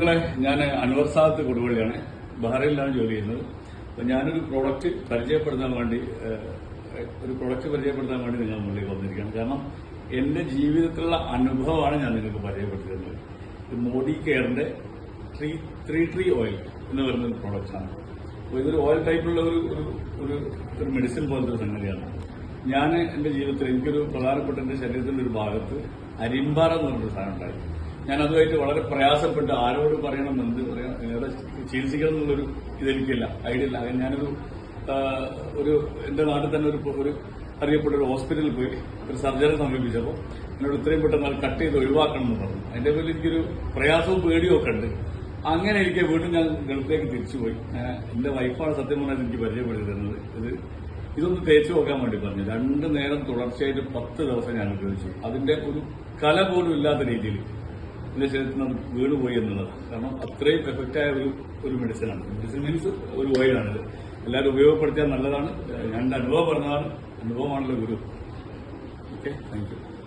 സുഹൃത്തുക്കളെ, ഞാൻ അൻവർ സാദത്ത് കൊടുവള്ളിയാണ്. ബഹ്റൈനിലാണ് ജോലി ചെയ്യുന്നത്. അപ്പോൾ ഞാനൊരു പ്രോഡക്റ്റ് പരിചയപ്പെടുത്താൻ വേണ്ടി നിങ്ങൾ മുന്നിലേക്ക് വന്നിരിക്കുകയാണ്. കാരണം എന്റെ ജീവിതത്തിലുള്ള അനുഭവമാണ് ഞാൻ നിങ്ങൾക്ക് പരിചയപ്പെടുത്തുന്നത്. ഇത് മോഡി കെയറിന്റെ ട്രീ ഓയിൽ എന്ന് പറയുന്ന ഒരു പ്രോഡക്റ്റാണ്. അപ്പോൾ ഇതൊരു ഓയിൽ ടൈപ്പുള്ള ഒരു മെഡിസിൻ പോലത്തെ ഒരു സംഗതിയാണ്. ഞാൻ എന്റെ ജീവിതത്തിൽ എനിക്കൊരു പ്രധാനപ്പെട്ട എന്റെ ശരീരത്തിന്റെ ഒരു ഭാഗത്ത് അരിമ്പാറ എന്ന് പറഞ്ഞൊരു സാധനം ഉണ്ടായി. ഞാൻ അതുമായിട്ട് വളരെ പ്രയാസപ്പെട്ട് ആരോട് പറയണം, എന്ത് പറയാം, ഏറെ ചികിത്സിക്കണം എന്നുള്ളൊരു ഇതെനിക്കില്ല, ഐഡിയ ഇല്ല. ഞാനൊരു എന്റെ നാട്ടിൽ തന്നെ ഒരു അറിയപ്പെട്ട ഒരു ഹോസ്പിറ്റലിൽ പോയി ഒരു സർജറി സമീപിച്ചപ്പോൾ എന്നോട് ഇത്രയും പെട്ടെന്ന് അത് കട്ട് ചെയ്ത് ഒഴിവാക്കണം എന്ന് പറഞ്ഞു. അതിന്റെ പേരിൽ എനിക്കൊരു പ്രയാസവും പേടിയും ഒക്കെ ഉണ്ട്. അങ്ങനെ എനിക്ക് വീണ്ടും ഞാൻ ഗൾഫിലേക്ക് തിരിച്ചുപോയി. എന്റെ വൈഫാണ് സത്യം പറഞ്ഞാൽ എനിക്ക് പരിചയപ്പെടുത്തി തരുന്നത്. ഇതൊന്ന് തേച്ചു നോക്കാൻ വേണ്ടി പറഞ്ഞു. 2 നേരം തുടർച്ചയായിട്ട് 10 ദിവസം ഞാൻ ഉപയോഗിച്ചു. അതിന്റെ ഒരു കല പോലും ഇല്ലാത്ത രീതിയിൽ എന്റെ ശരീരത്തിൽ നിന്ന് വീണുപോയി എന്നുള്ളത്. കാരണം അത്രയും എഫക്റ്റായ ഒരു മെഡിസിനാണ്. മെഡിസിൻ മീൻസ് ഒരു ഓയിലാണിത്. എല്ലാവരും ഉപയോഗപ്പെടുത്തിയാൽ നല്ലതാണ്. ഞാൻ അനുഭവം പറഞ്ഞതാണ്. അനുഭവമാണല്ലോ ഗുരു. Okay, thank U.